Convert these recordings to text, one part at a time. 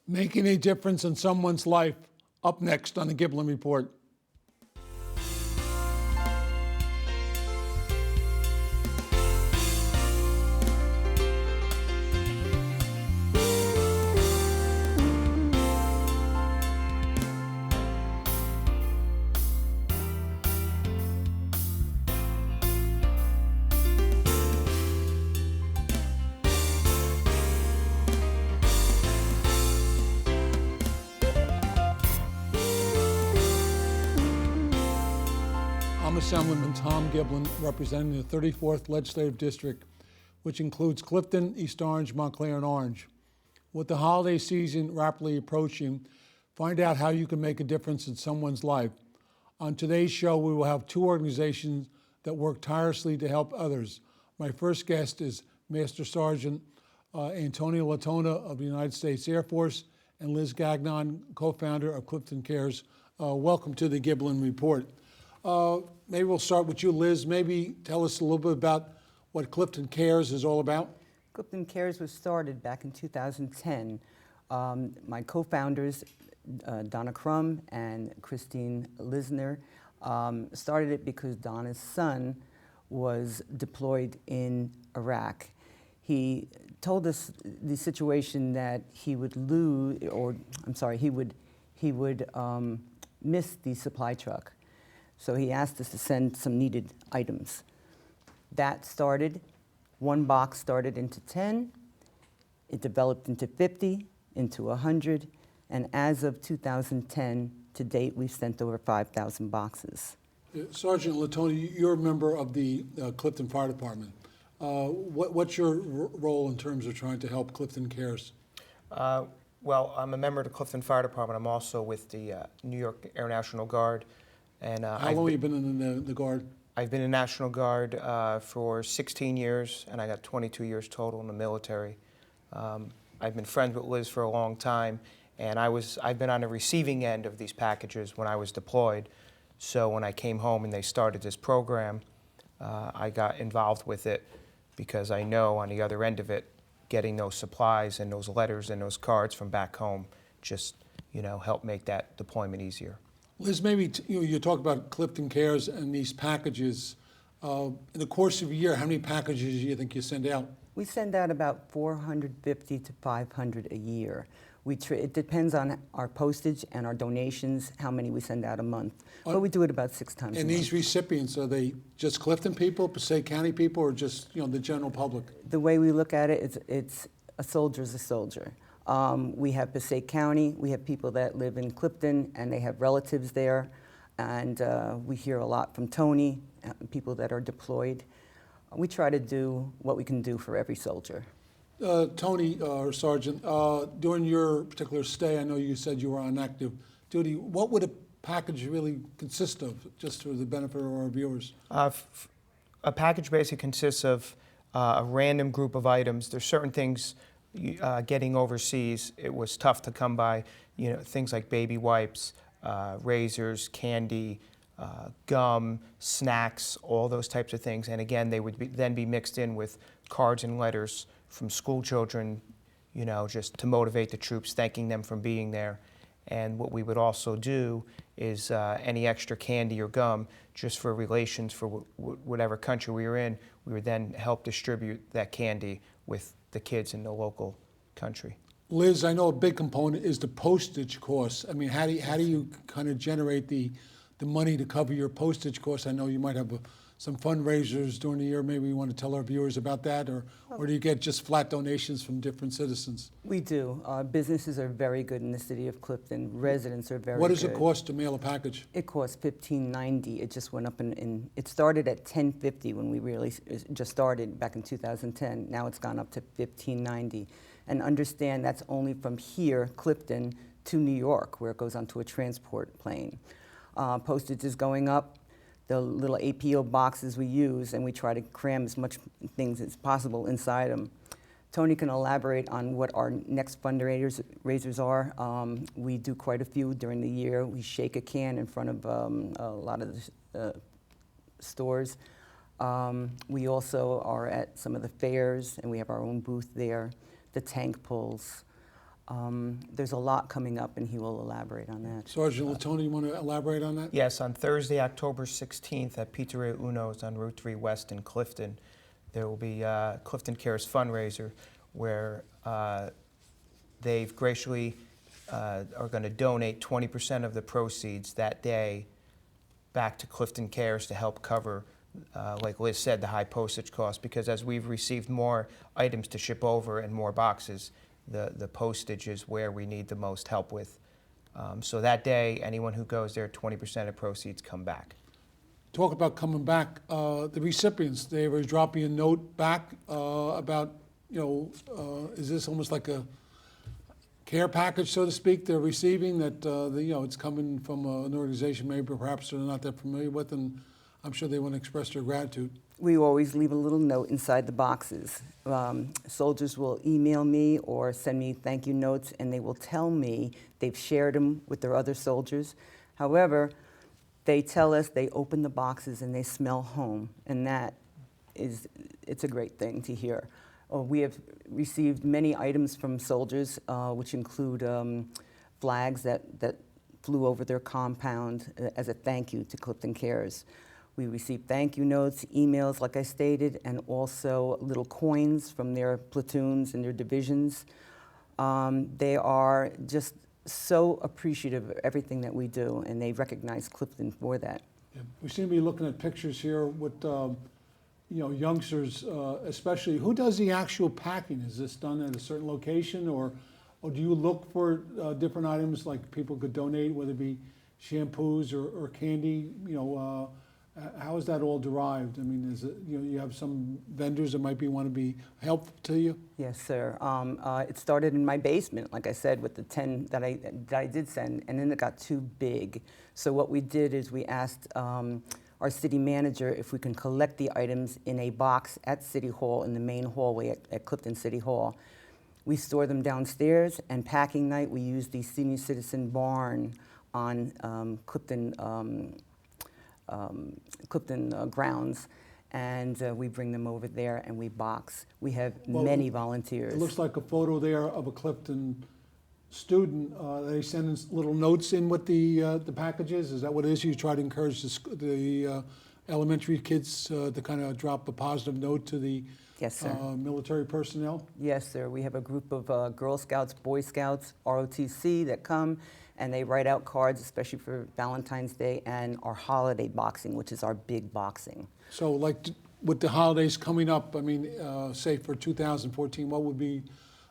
Making a difference in someone's life. Up next on the Giblin Report. Assemblyman Tom Giblin, representing the 34th Legislative District, which includes Clifton, East Orange, Montclair, and Orange. With the holiday season rapidly approaching, find out how you can make a difference in someone's life. On today's show, we will have two organizations that work tirelessly to help others. My first guest is Master Sergeant Antonio Latona of the United States Air Force and Liz Gagnon, co-founder of Clifton Cares. Welcome to the Giblin Report. Maybe we'll start with you, Liz. Maybe tell us a little bit about what Clifton Cares is all about. Clifton Cares was started back in 2010. My co-founders, Donna Crum and Christine Lisner, started it because Donna's son was deployed in Iraq. He told us the situation that he would lose, he would miss the supply truck. So he asked us to send some needed items. That started, one box started into 10, it developed into 50, into 100, and as of 2010, to date, we've sent over 5,000 boxes. Sergeant Latona, you're a member of the Clifton Fire Department. What's your role in terms of trying to help Clifton Cares? Well, I'm a member of the Clifton Fire Department. I'm also with the New York Air National Guard. And how long have you been in the Guard? I've been in National Guard for 16 years, and I got 22 years total in the military. I've been friends with Liz for a long time, and I've been on the receiving end of these packages when I was deployed. So when I came home and they started this program, I got involved with it because I know on the other end of it, getting those supplies and those letters and those cards from back home just, helped make that deployment easier. Liz, maybe you talk about Clifton Cares and these packages. In the course of a year, how many packages do you think you send out? We send out about 450 to 500 a year. It depends on our postage and our donations, how many we send out a month. But we do it about 6 times a month. And these recipients, are they just Clifton people, Passaic County people, or just the general public? The way we look at it, it's a soldier's a soldier. We have Passaic County, we have people that live in Clifton and they have relatives there, and we hear a lot from Toni, people that are deployed. We try to do what we can do for every soldier. Toni, or Sergeant, during your particular stay, I know you said you were on active duty. What would a package really consist of, just for the benefit of our viewers? A package basically consists of a random group of items. There's certain things getting overseas, it was tough to come by, things like baby wipes, razors, candy, gum, snacks, all those types of things. And again, they would then be mixed in with cards and letters from school children, just to motivate the troops, thanking them for being there. And what we would also do is any extra candy or gum, just for relations for whatever country we were in, we would then help distribute that candy with the kids in the local country. Liz, I know a big component is the postage costs. I mean, how do you kind of generate the money to cover your postage costs? I know you might have some fundraisers during the year. Maybe you want to tell our viewers about that, or do you get just flat donations from different citizens? We do. Businesses are very good in the city of Clifton. Residents are very good. What does it cost to mail a package? It costs $15.90. It just went up it started at $10.50 when we really just started back in 2010. Now it's gone up to $15.90. And understand that's only from here, Clifton, to New York, where it goes onto a transport plane. Postage is going up. The little APO boxes we use, and we try to cram as much things as possible inside them. Toni can elaborate on what our next fundraisers are. We do quite a few during the year. We shake a can in front of a lot of the stores. We also are at some of the fairs, and we have our own booth there. The tank pulls. There's a lot coming up, and he will elaborate on that. Sergeant Toni, you want to elaborate on that? Yes, on Thursday, October 16th at Pizzeria Uno's on Route 3 West in Clifton, there will be Clifton Cares fundraiser where they've graciously are going to donate 20% of the proceeds that day back to Clifton Cares to help cover, like Liz said, the high postage costs, because as we've received more items to ship over and more boxes, the postage is where we need the most help with. So that day, anyone who goes there, 20% of proceeds come back. Talk about coming back. The recipients, they were dropping a note back about, is this almost like a care package, so to speak, they're receiving that, it's coming from an organization maybe perhaps they're not that familiar with, and I'm sure they want to express their gratitude. We always leave a little note inside the boxes. Soldiers will email me or send me thank you notes, and they will tell me they've shared them with their other soldiers. However, they tell us they open the boxes and they smell home, and it's a great thing to hear. We have received many items from soldiers, which include flags that flew over their compound as a thank you to Clifton Cares. We received thank you notes, emails, like I stated, and also little coins from their platoons and their divisions. They are just so appreciative of everything that we do, and they recognize Clifton for that. Yeah. We seem to be looking at pictures here with, youngsters, especially. Who does the actual packing? Is this done at a certain location, or do you look for different items like people could donate, whether it be shampoos or candy? How is that all derived? I mean, is it, you have some vendors that might want to be helpful to you? Yes, sir. It started in my basement, like I said, with the 10 that I did send, and then it got too big. So what we did is we asked our city manager if we can collect the items in a box at City Hall in the main hallway at Clifton City Hall. We store them downstairs, and packing night we use the senior citizen barn on Clifton grounds, and we bring them over there and we box. We have many volunteers. It looks like a photo there of a Clifton student. They send in little notes in with the packages. Is that what it is? You try to encourage the elementary kids to kind of drop a positive note to the Yes, sir. Military personnel? Yes, sir. We have a group of Girl Scouts, Boy Scouts, ROTC that come, and they write out cards, especially for Valentine's Day and our holiday boxing, which is our big boxing. So like with the holidays coming up, I mean, say for 2014, what would be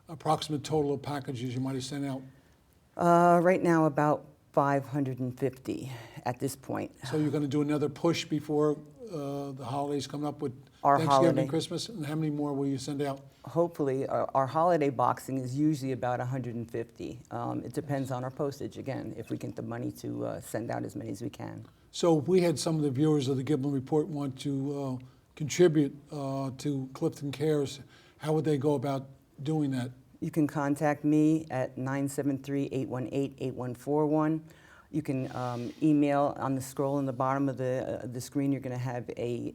approximate total of packages you might have sent out? Right now, about 550 at this point. So you're going to do another push before the holidays coming up with Our Thanksgiving holiday. and Christmas? And how many more will you send out? Hopefully, our holiday boxing is usually about 150. It depends on our postage, again, if we get the money to send out as many as we can. So if we had some of the viewers of the Giblin Report want to contribute to Clifton Cares, how would they go about doing that? You can contact me at 973-818-8141. You can email on the scroll in the bottom of the screen. You're going to have a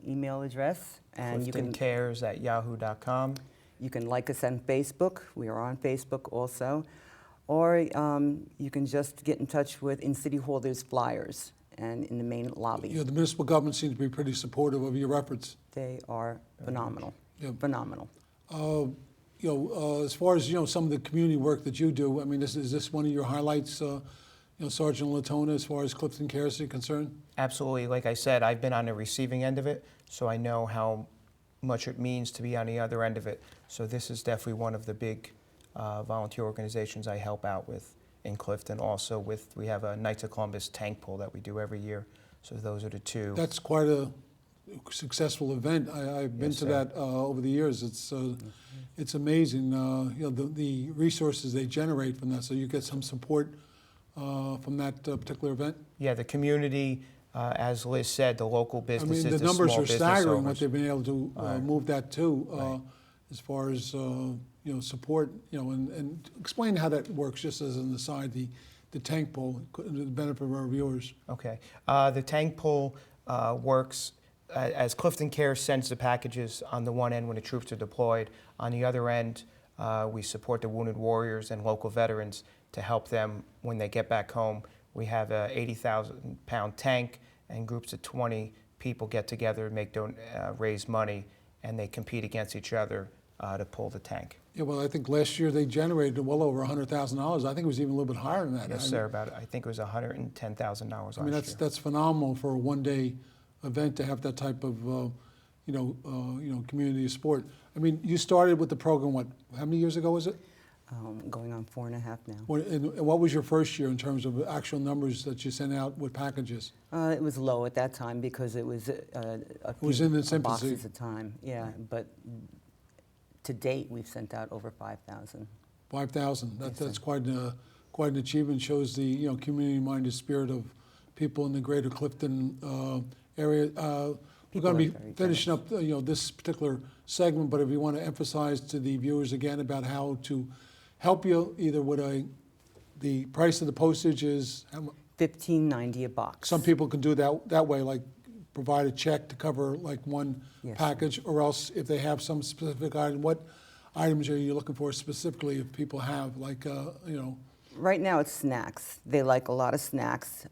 email address, and you can CliftonCares@yahoo.com. You can like us on Facebook. We are on Facebook also, or you can just get in touch with in City Hall. There's flyers, and in the main lobby. The municipal government seems to be pretty supportive of your efforts. They are phenomenal. Yeah. Phenomenal. As far as some of the community work that you do, I mean, is this one of your highlights, Sergeant Latona, as far as Clifton Cares is concerned? Absolutely. Like I said, I've been on the receiving end of it, so I know how much it means to be on the other end of it. So this is definitely one of the big volunteer organizations I help out with in Clifton. Also, we have a Knights of Columbus tank pull that we do every year. So those are the two. That's quite a successful event. I've been Yes, to sir. that over the years. It's amazing. The resources they generate from that. So you get some support from that particular event. Yeah, the community, as Liz said, the local I businesses, mean, the numbers small are business staggering what owners. they've been able to move that to, Right. as far as support. And explain how that works. Just as an aside, the tank pull, the benefit of our viewers. Okay. The tank pull works as Clifton Care sends the packages on the one end when the troops are deployed. On the other end, We support the wounded warriors and local veterans to help them when they get back home. We have a 80,000-pound tank, and groups of 20 people get together and raise money, and they compete against each other to pull the tank. Yeah, well, I think last year they generated well over $100,000. I think it was even a little bit higher than that. Yes, sir. I think it was $110,000 last year. I mean, that's phenomenal for a one-day event to have that type of, community support. I mean, you started with the program, how many years ago was it? Going on 4.5 now. And what was your first year in terms of actual numbers that you sent out with packages? It was low at that time because it was a was in its few infancy. boxes at a time. Yeah, but to date we've sent out over 5,000. 5,000. Yes, That's sir. quite an achievement. Shows the community-minded spirit of people in the greater Clifton area. We're going to be very finishing up this particular segment, but if you want to emphasize to the viewers again about how to help you, either with the price of the postage is $15.90 a box. some people can do that way, like provide a check to cover like one Yes, sir. package, or else if they have some specific item, what items are you looking for specifically if people have Right now it's snacks. They like a lot of snacks.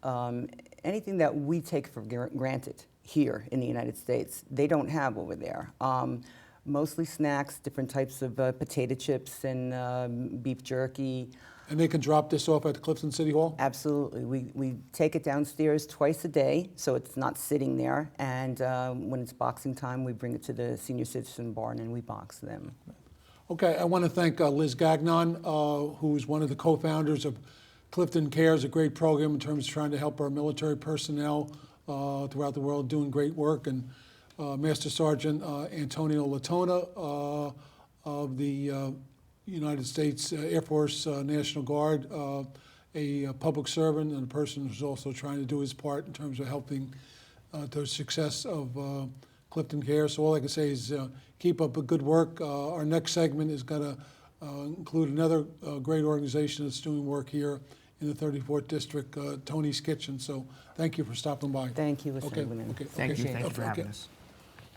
Anything that we take for granted here in the United States, they don't have over there. Mostly snacks, different types of potato chips and beef jerky. And they can drop this off at the Clifton City Hall? Absolutely. We take it downstairs twice a day, so it's not sitting there. And when it's boxing time, we bring it to the senior citizen barn and we box them. Okay, I want to thank Liz Gagnon, who's one of the co-founders of Clifton Cares, a great program in terms of trying to help our military personnel throughout the world doing great work, and Master Sergeant Antonio Latona of the United States Air Force National Guard, a public servant and a person who's also trying to do his part in terms of helping the success of Clifton Care. So all I can say is keep up the good work. Our next segment is going to include another great organization that's doing work here in the 34th District, Toni's Kitchen. So thank you for stopping by. Thank you, Assemblyman. Thank you for having us.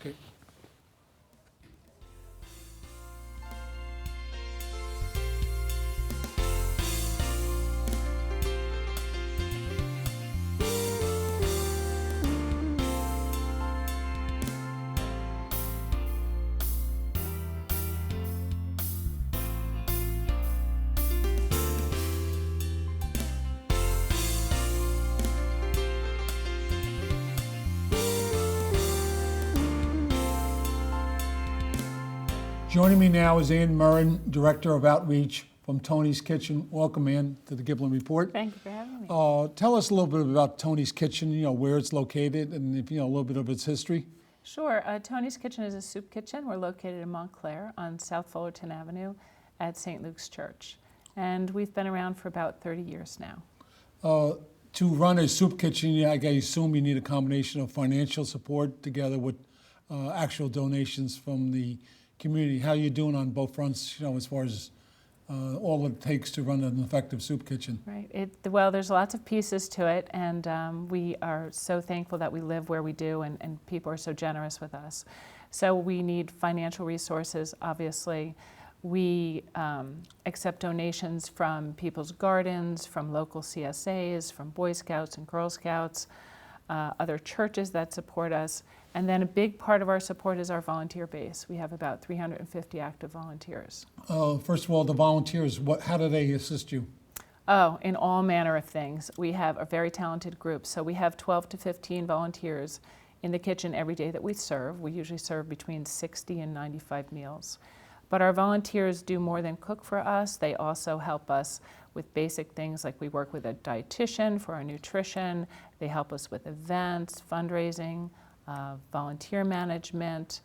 Okay. Joining me now is Ann Mernin, Director of Outreach from Toni's Kitchen. Welcome, Ann, to the Giblin Report. Thank you for having me. Tell us a little bit about Toni's Kitchen, where it's located, and a little bit of its history. Sure. Toni's Kitchen is a soup kitchen. We're located in Montclair on South Fullerton Avenue at St. Luke's Church. And we've been around for about 30 years now. To run a soup kitchen, I assume you need a combination of financial support together with actual donations from the community. How are you doing on both fronts, as far as all it takes to run an effective soup kitchen? Right. Well, there's lots of pieces to it, and we are so thankful that we live where we do, and people are so generous with us. So we need financial resources, obviously. We accept donations from people's gardens, from local CSAs, from Boy Scouts and Girl Scouts, other churches that support us. And then a big part of our support is our volunteer base. We have about 350 active volunteers. First of all, the volunteers, how do they assist you? Oh, in all manner of things. We have a very talented group. So we have 12 to 15 volunteers in the kitchen every day that we serve. We usually serve between 60 and 95 meals. But our volunteers do more than cook for us. They also help us with basic things like we work with a dietitian for our nutrition. They help us with events, fundraising, volunteer management,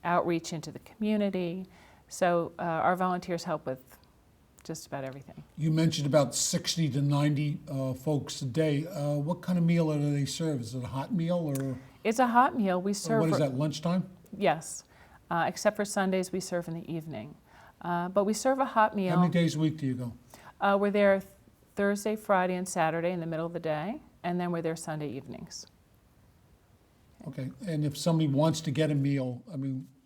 outreach into the community. So our volunteers help with just about everything. You mentioned about 60 to 90 folks a day. What kind of meal do they serve? Is it a hot meal or? It's a hot meal. We serve. What is that, lunchtime? Yes, except for Sundays we serve in the evening. But we serve a hot meal. How many days a week do you go? We're there Thursday, Friday, and Saturday in the middle of the day, and then we're there Sunday evenings. Okay, and if somebody wants to get a meal,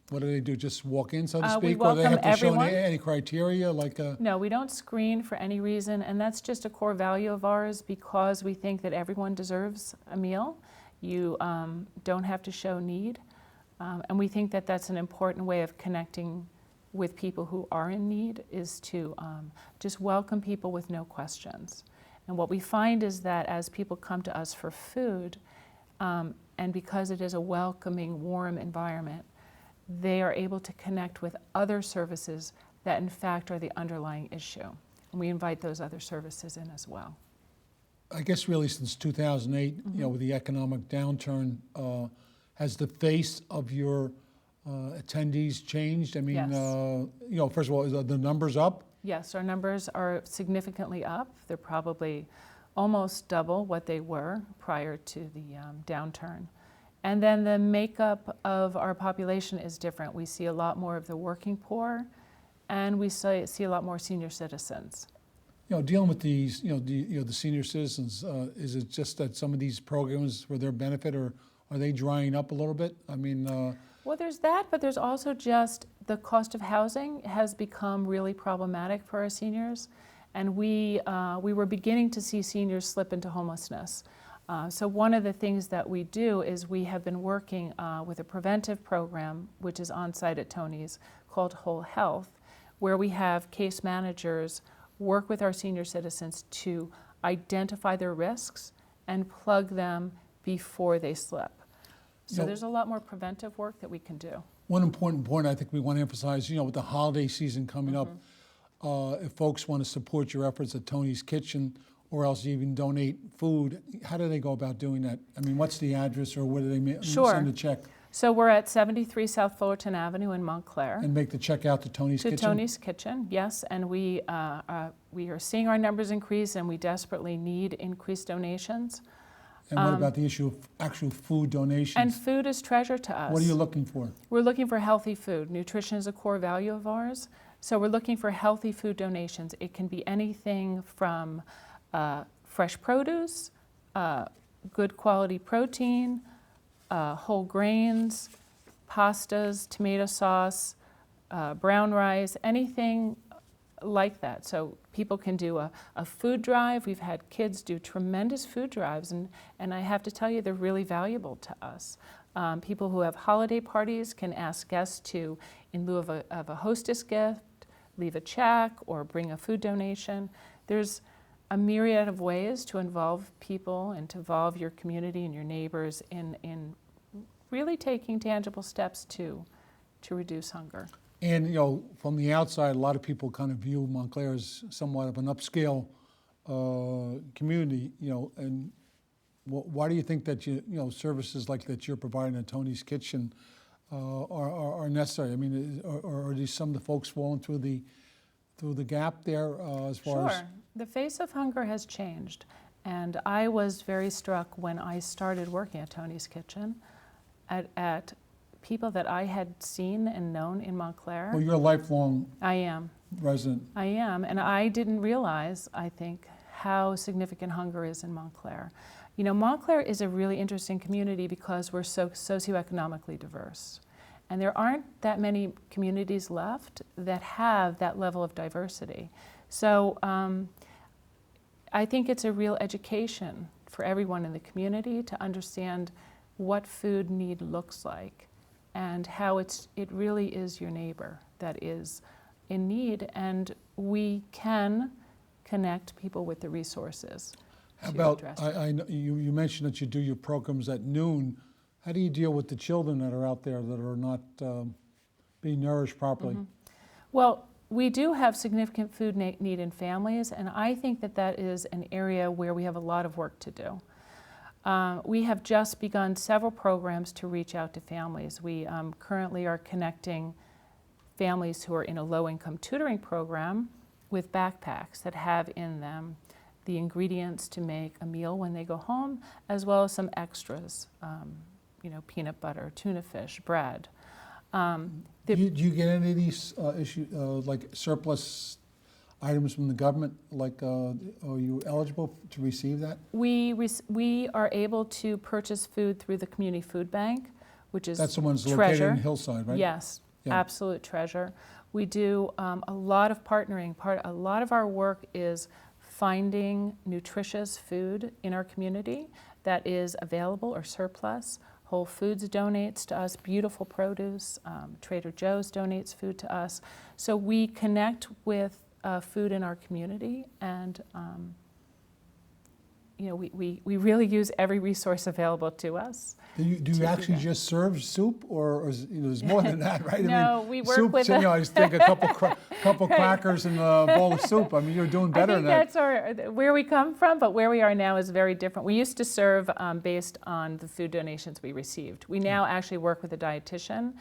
What do they do? Just walk in, so to We speak, or they have welcome to show everyone. any criteria, like? No, we don't screen for any reason, and that's just a core value of ours because we think that everyone deserves a meal. You don't have to show need, and we think that that's an important way of connecting with people who are in need, is to just welcome people with no questions. And what we find is that as people come to us for food, and because it is a welcoming, warm environment, they are able to connect with other services that in fact are the underlying issue. And we invite those other services in as well. I guess really since 2008, with the economic downturn, has the face of your attendees changed? I mean, Yes. First of all, is the numbers up? Yes, our numbers are significantly up. They're probably almost double what they were prior to the downturn. And then the makeup of our population is different. We see a lot more of the working poor, and we see a lot more senior citizens. Dealing with these, the senior citizens, is it just that some of these programs for their benefit, or are they drying up a little bit? I mean, Well, there's that, but there's also just the cost of housing has become really problematic for our seniors, and we were beginning to see seniors slip into homelessness. So one of the things that we do is we have been working with a preventive program, which is on site at Toni's, called Whole Health, where we have case managers work with our senior citizens to identify their risks and plug them before they slip. So there's a lot more preventive work that we can do. one important point I think we want to emphasize, with the holiday season coming up, if folks want to support your efforts at Toni's Kitchen, or else even donate food, how do they go about doing that? I mean, what's the address, or where do they Sure. send a check? So we're at 73 South Fullerton Avenue in Montclair. And make the check out to Toni's To Kitchen? Toni's Kitchen, yes, and we are seeing our numbers increase, and we desperately need increased donations. And what about the issue of actual food donations? And food is treasure to us. What are you looking for? We're looking for healthy food. Nutrition is a core value of ours, so we're looking for healthy food donations. It can be anything from fresh produce, good quality protein, whole grains, pastas, tomato sauce, brown rice, anything like that. So people can do a food drive. We've had kids do tremendous food drives, and I have to tell you, they're really valuable to us. People who have holiday parties can ask guests to, in lieu of a hostess gift, leave a check or bring a food donation. There's a myriad of ways to involve people and to involve your community and your neighbors in really taking tangible steps to reduce hunger. And, from the outside, a lot of people kind of view Montclair as somewhat of an upscale community, and why do you think that, services like that you're providing at Toni's Kitchen are necessary? I mean, are these some of the folks falling through the gap there as far as? Sure. The face of hunger has changed, and I was very struck when I started working at Toni's Kitchen at people that I had seen and known in Montclair. Well, you're a lifelong I am. resident. I am, and I didn't realize, I think, how significant hunger is in Montclair. Montclair is a really interesting community because we're so socioeconomically diverse. And there aren't that many communities left that have that level of diversity. So I think it's a real education for everyone in the community to understand what food need looks like and how it really is your neighbor that is in need, and we can connect people with the resources. How to about, address it. I know you mentioned that you do your programs at noon. How do you deal with the children that are out there that are not being nourished properly? Well, we do have significant food need in families, and I think that is an area where we have a lot of work to do. We have just begun several programs to reach out to families. We currently are connecting families who are in a low-income tutoring program with backpacks that have in them the ingredients to make a meal when they go home, as well as some extras, peanut butter, tuna fish, bread. Do you get any of these issues, like surplus items from the government? Like, are you eligible to receive that? We are able to purchase food through the community food bank, which is That's the one's located treasure. in Hillside, right? Yes, Yeah. absolute treasure. We do a lot of partnering. A lot of our work is finding nutritious food in our community that is available or surplus. Whole Foods donates to us beautiful produce. Trader Joe's donates food to us. So we connect with food in our community, and we really use every resource available to us. Do you actually just serve soup, or is, there's more than that, right? No, we work soup, with I just take a couple crackers and a bowl of soup. I mean, you're doing better I than think that. that's where we come from, but where we are now is very different. We used to serve based on the food donations we received. We now actually work with a dietitian,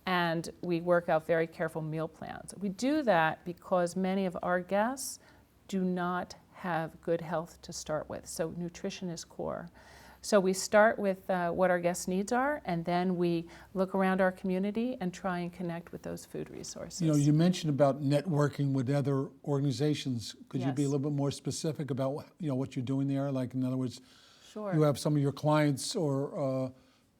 and we work out very careful meal plans. We do that because many of our guests do not have good health to start with, so nutrition is core. So we start with what our guests' needs are, and then we look around our community and try and connect with those food resources. You mentioned about networking with other organizations. Could you be a Yes. little bit more specific about what you're doing there? Like, in other words, Sure. you have some of your clients or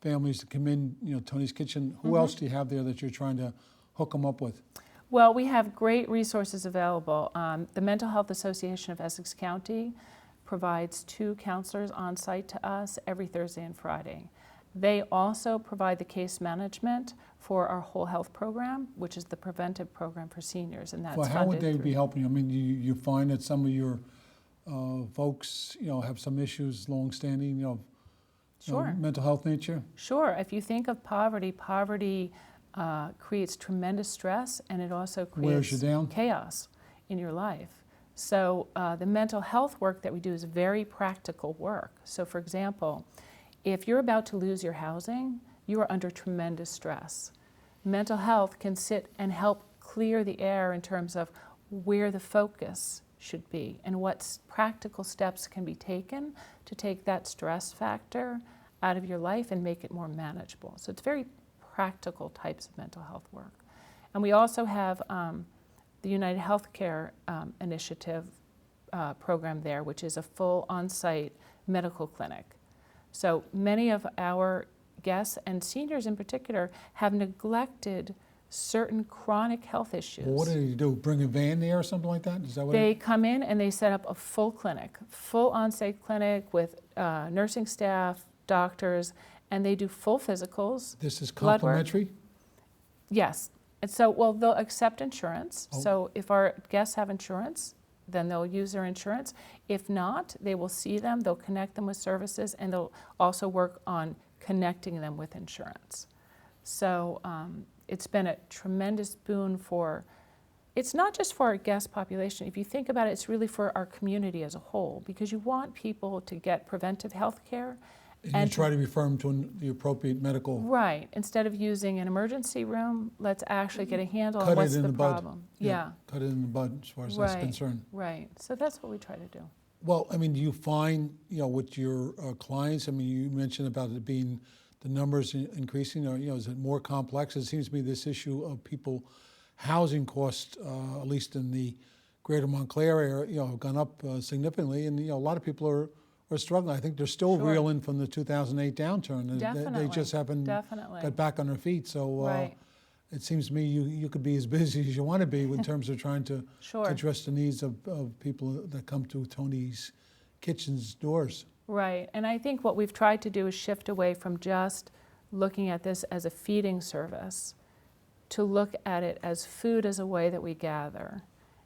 families that come in, Tony's Kitchen. Who else do you have there that you're trying to hook them up with? Well, we have great resources available. The Mental Health Association of Essex County provides 2 counselors on site to us every Thursday and Friday. They also provide the case management for our whole health program, which is the preventive program for seniors, and that's Well, how would funded they through- be helping you? I mean, you find that some of your folks, have some issues, long-standing, Sure. mental health nature? Sure. If you think of poverty creates tremendous stress, and it also Wears creates you down? chaos in your life. So the mental health work that we do is very practical work. So for example, if you're about to lose your housing, you are under tremendous stress. Mental health can sit and help clear the air in terms of where the focus should be and what practical steps can be taken to take that stress factor out of your life and make it more manageable. So it's very practical types of mental health work. And we also have the United Healthcare Initiative program there, which is a full on-site medical clinic. So many of our guests, and seniors in particular, have neglected certain chronic health issues. Well, what do they do? Bring a van there or something like that? Is that what They come in and they set up a full clinic, full on-site clinic with nursing staff, doctors, and they do full physicals. This is blood work. complimentary? Yes. And so, well, they'll accept insurance. Oh. So if our guests have insurance, then they'll use their insurance. If not, they will see them, they'll connect them with services, and they'll also work on connecting them with insurance. So it's been a tremendous boon it's not just for our guest population. If you think about it, it's really for our community as a whole, because you want people to get preventive health care. And you try to refer them to the appropriate medical. Right. Instead of using an emergency room, let's actually get a handle on Cut what's it in the the bud. problem. Yeah. Cut it in the bud as far as that's concerned. Right. So that's what we try to do. Well, I mean, do you find, with your clients, I mean, you mentioned about it being the numbers increasing, or, is it more complex? It seems to me this issue of people housing costs, at least in the greater Montclair area, have gone up significantly, and, a lot of people are struggling. I think they're still Sure. reeling from the 2008 downturn. Definitely. They just haven't Definitely. got back on their feet. So Right. it seems to me you could be as busy as you want to be in terms of trying to Sure. address the needs of people that come to Tony's Kitchen's doors. Right. And I think what we've tried to do is shift away from just looking at this as a feeding service to look at it as food as a way that we gather.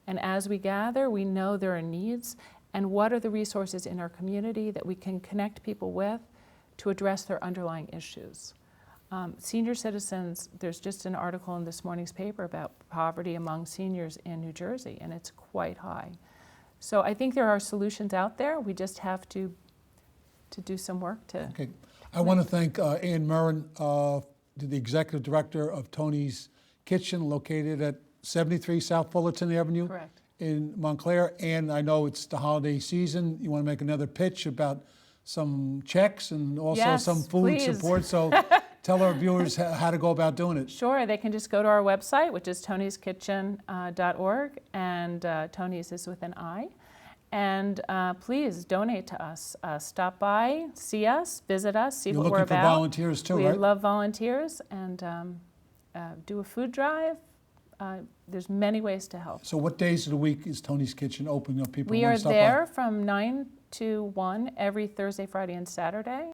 And as we gather, we know there are needs, and what are the resources in our community that we can connect people with to address their underlying issues. Senior citizens, there's just an article in this morning's paper about poverty among seniors in New Jersey, and it's quite high. So I think there are solutions out there. We just have to do some work to. Okay. I want to thank Ann Mernin, the Executive Director of Tony's Kitchen, located at 73 South Fullerton Avenue. Correct. In Montclair. And I know it's the holiday season. You want to make another pitch about some checks and also Yes, some food please. support. So tell our viewers how to go about doing it. Sure, they can just go to our website, which is tonyskitchen.org, and Tony's is with an I. And please donate to us. Stop by, see us, visit us, see You're what we're looking for about. volunteers too, We right? love volunteers, and do a food drive. There's many ways to help. So what days of the week is Tony's Kitchen open? People We want are to stop there from 9 to 1 every Thursday, Friday, and Saturday.